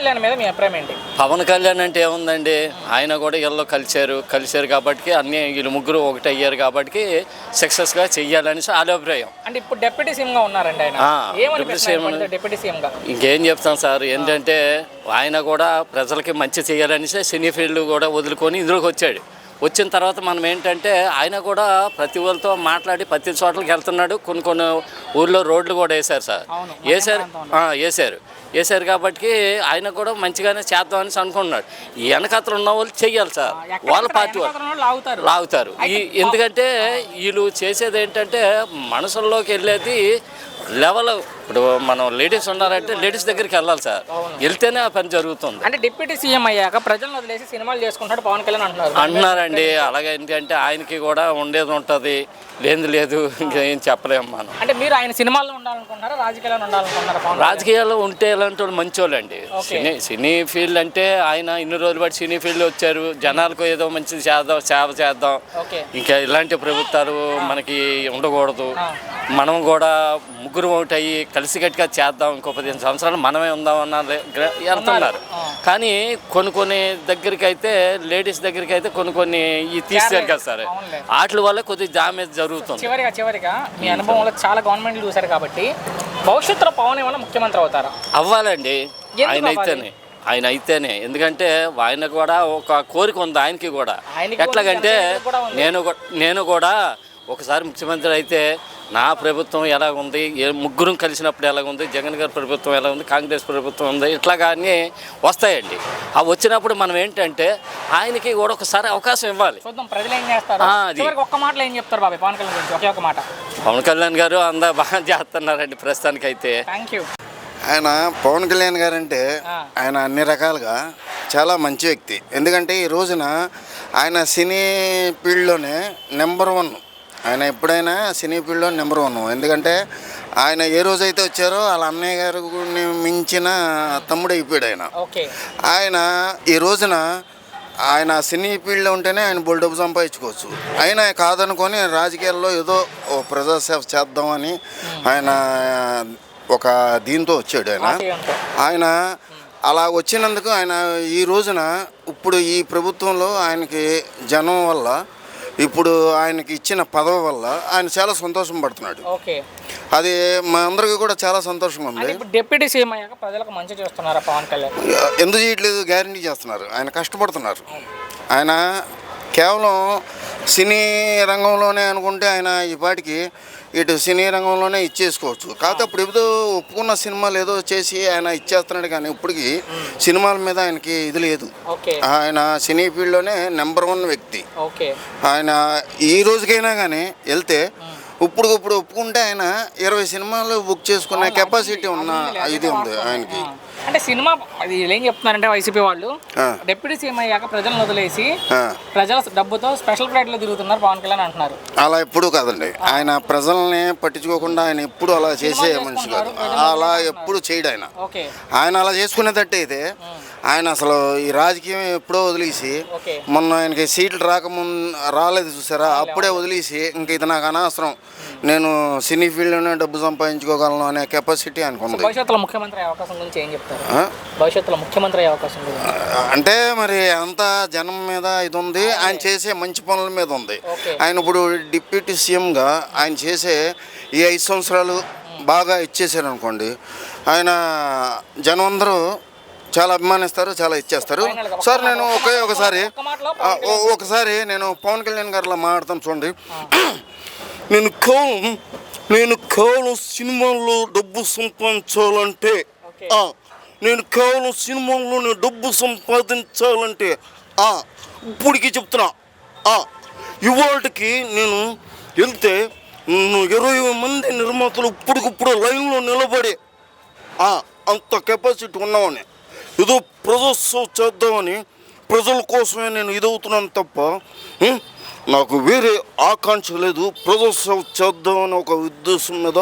కళ్యాణ్ మీద మీ అభిప్రాయం ఏంటి? పవన్ కళ్యాణ్ అంటే ఏముందండి, ఆయన కూడా వీళ్ళు కలిశారు కాబట్టి అన్ని వీళ్ళు ముగ్గురు ఒకటి అయ్యారు కాబట్టి సక్సెస్గా చెయ్యాలని వాళ్ళ అభిప్రాయం. అంటే ఇప్పుడు డిప్యూటీ సీఎంగా ఉన్నారండి ఆయన. డిప్యూటీ సీఎంగా ఇంకేం చెప్తాం సార్, ఏంటంటే ఆయన కూడా ప్రజలకి మంచి చేయాలనేసి సినీ ఫీల్డ్ కూడా వదులుకొని ఇందులోకి వచ్చాడు. వచ్చిన తర్వాత మనం ఏంటంటే ఆయన కూడా ప్రతి ఊళ్ళతో మాట్లాడి ప్రతి చోట్లకి వెళ్తున్నాడు. కొన్ని ఊళ్ళో రోడ్లు కూడా వేశారు సార్, వేశారు కాబట్టి ఆయన కూడా మంచిగానే చేద్దామని అనుకుంటున్నాడు. ఈ వెనకతలు ఉన్న వాళ్ళు చెయ్యాలి సార్, వాళ్ళ పార్టీ వాళ్ళు లాగుతారు. ఎందుకంటే వీళ్ళు చేసేది ఏంటంటే మనసుల్లోకి వెళ్ళేది లెవెల్. ఇప్పుడు మనం లేడీస్ ఉన్నారంటే లేడీస్ దగ్గరికి వెళ్ళాలి సార్, వెళ్తేనే ఆ పని జరుగుతుంది. అంటే డిప్యూటీ సీఎం అయ్యాక ప్రజలను వదిలేసి సినిమాలు చేసుకుంటాడు పవన్ కళ్యాణ్ అంటున్నారండి. అలాగే ఏంటంటే ఆయనకి కూడా ఉండేది ఉంటుంది, లేదు ఇంకేం చెప్పలేము మనం. అంటే మీరు ఆయన సినిమాల్లో ఉండాలనుకుంటున్నారా, రాజకీయాల్లో ఉండాలనుకుంటున్నారా? రాజకీయాల్లో ఉంటే ఎలాంటి వాళ్ళు మంచి వాళ్ళు అండి. సినీ ఫీల్డ్ అంటే ఆయన ఇన్ని రోజులు బట్టి సినీ ఫీల్డ్ వచ్చారు, జనాలకు ఏదో మంచిది చేద్దాం, సేవ చేద్దాం, ఇంకా ఇలాంటి ప్రభుత్వాలు మనకి ఉండకూడదు. మనం కూడా ముగ్గురు ఒకటి అయ్యి కలిసికట్టుగా చేద్దాం, ఇంకో 15 సంవత్సరాలు మనమే ఉందామన్న వెళ్తున్నారు. కానీ కొన్ని దగ్గరికి అయితే లేడీస్ దగ్గరికి అయితే కొన్ని తీసారు కదా సార్, వాటి వల్ల కొద్దిగా డ్యామేజ్ జరుగుతుంది. చివరిగా మీ అనుభవంలో చాలా గవర్నమెంట్లు చూశారు కాబట్టి భవిష్యత్తులో పవన్ ఏమైనా ముఖ్యమంత్రి అవుతారా? అవ్వాలండి, ఆయన అయితేనే. ఎందుకంటే ఆయన కూడా ఒక కోరిక ఉంది ఆయనకి కూడా. ఎట్లాగంటే నేను కూడా ఒకసారి ముఖ్యమంత్రి అయితే నా ప్రభుత్వం ఎలా ఉంది, ముగ్గురు కలిసినప్పుడు ఎలా ఉంది, జగన్ గారి ప్రభుత్వం ఎలా ఉంది, కాంగ్రెస్ ప్రభుత్వం ఉంది, ఇట్లా కానీ వస్తాయండి. అవి వచ్చినప్పుడు మనం ఏంటంటే ఆయనకి కూడా ఒకసారి అవకాశం ఇవ్వాలి. పవన్ కళ్యాణ్ గారు అందరూ బాగా చేస్తున్నారండి ప్రస్తుతానికి అయితే. ఆయన పవన్ కళ్యాణ్ గారు అంటే ఆయన అన్ని రకాలుగా చాలా మంచి వ్యక్తి. ఎందుకంటే ఈ రోజున ఆయన సినీ ఫీల్డ్లోనే నెంబర్ 1. ఆయన ఎప్పుడైనా సినీ ఫీల్డ్లో నెంబర్ 1. ఎందుకంటే ఆయన ఏ రోజైతే వచ్చారో వాళ్ళ అన్నయ్య గారు మించిన తమ్ముడు అయిపోయాడు ఆయన. ఆయన ఈ రోజున ఆయన సినీ ఫీల్డ్లో ఉంటేనే ఆయన బోల్ డబ్బు సంపాదించుకోవచ్చు. అయినా కాదనుకొని రాజకీయాల్లో ఏదో ప్రజాసేవ చేద్దామని ఆయన ఒక దీంతో వచ్చాడు. ఆయన అలా వచ్చినందుకు ఆయన ఈ రోజున ఇప్పుడు ఈ ప్రభుత్వంలో ఆయనకి జనం వల్ల, ఇప్పుడు ఆయనకి ఇచ్చిన పదవి వల్ల ఆయన చాలా సంతోషం పడుతున్నాడు. అది మా అందరికీ కూడా చాలా సంతోషంగా ఉంది. డిప్యూటీ సీఎం అయ్యాక ప్రజలకు మంచి చేస్తున్నారా పవన్ కళ్యాణ్? ఎందుకు చేయట్లేదు, గ్యారంటీ చేస్తున్నారు. ఆయన కష్టపడుతున్నారు. ఆయన కేవలం సినీ రంగంలోనే అనుకుంటే ఆయన ఈ పాటికి ఇటు సినీ రంగంలోనే ఇచ్చేసుకోవచ్చు. కాకపోతే అప్పుడు ఏదో ఒప్పుకున్న సినిమాలు ఏదో చేసి ఆయన ఇచ్చేస్తున్నాడు, కానీ ఇప్పటికి సినిమాల మీద ఆయనకి ఇది లేదు. ఆయన సినీ ఫీల్డ్లోనే నెంబర్ 1 వ్యక్తి. ఆయన ఈ రోజుకైనా కానీ వెళ్తే ఇప్పుడు ఒప్పుకుంటే ఆయన 20 సినిమాలు బుక్ చేసుకునే కెపాసిటీ ఉన్న ఇది ఉంది ఆయనకి. అంటే సినిమా అది ఏం చెప్తున్నారంటే వైసీపీ వాళ్ళు డిప్యూటీ సీఎం అయ్యాక ప్రజలను వదిలేసి ప్రజల డబ్బుతో స్పెషల్ ఫ్లైట్లో తిరుగుతున్నారు పవన్ కళ్యాణ్ అంటున్నారు. అలా ఎప్పుడు కాదండి. ఆయన ప్రజల్ని పట్టించుకోకుండా ఆయన ఎప్పుడు అలా చేసే మనిషి కాదు. అలా ఎప్పుడు చేయడు ఆయన. ఆయన అలా చేసుకునేటట్టు అయితే ఆయన అసలు ఈ రాజకీయం ఎప్పుడో వదిలేసి, మొన్న ఆయనకి సీట్లు రాలేదు చూసారా, అప్పుడే వదిలేసి ఇంక ఇది నాకు అనవసరం, నేను సినీ ఫీల్డ్లోనే డబ్బు సంపాదించుకోగలను అనే కెపాసిటీ అనుకుంది. భవిష్యత్తులో ముఖ్యమంత్రి అయ్యే అవకాశం గురించి ఏం చెప్తారు? భవిష్యత్తులో ముఖ్యమంత్రి అయ్యే అవకాశం అంటే మరి అంతా జనం మీద ఇది ఉంది, ఆయన చేసే మంచి పనుల మీద ఉంది. ఆయన ఇప్పుడు డిప్యూటీ సీఎంగా ఆయన చేసే ఈ 5 సంవత్సరాలు బాగా ఇచ్చేసారు అనుకోండి, ఆయన జనం అందరూ చాలా అభిమానిస్తారు, చాలా ఇచ్చేస్తారు. సార్ నేను ఒకసారి నేను పవన్ కళ్యాణ్ గారిలో మాట్లాడతాను చూడండి. నేను కేవలం సినిమాల్లో డబ్బు సంపాదించాలంటే ఇప్పటికీ చెప్తున్నా, ఇవాళకి నేను వెళ్తే 20 మంది నిర్మాతలు ఇప్పటికిప్పుడు లైన్లో నిలబడి అంత కెపాసిటీ ఉన్నవాడిని. ఏదో ప్రజాసేవ చేద్దామని ప్రజల కోసమే నేను ఇదవుతున్నాను తప్ప నాకు వేరే ఆకాంక్ష లేదు. ప్రజాసేవ చేద్దామని ఒక ఉద్దేశం మీద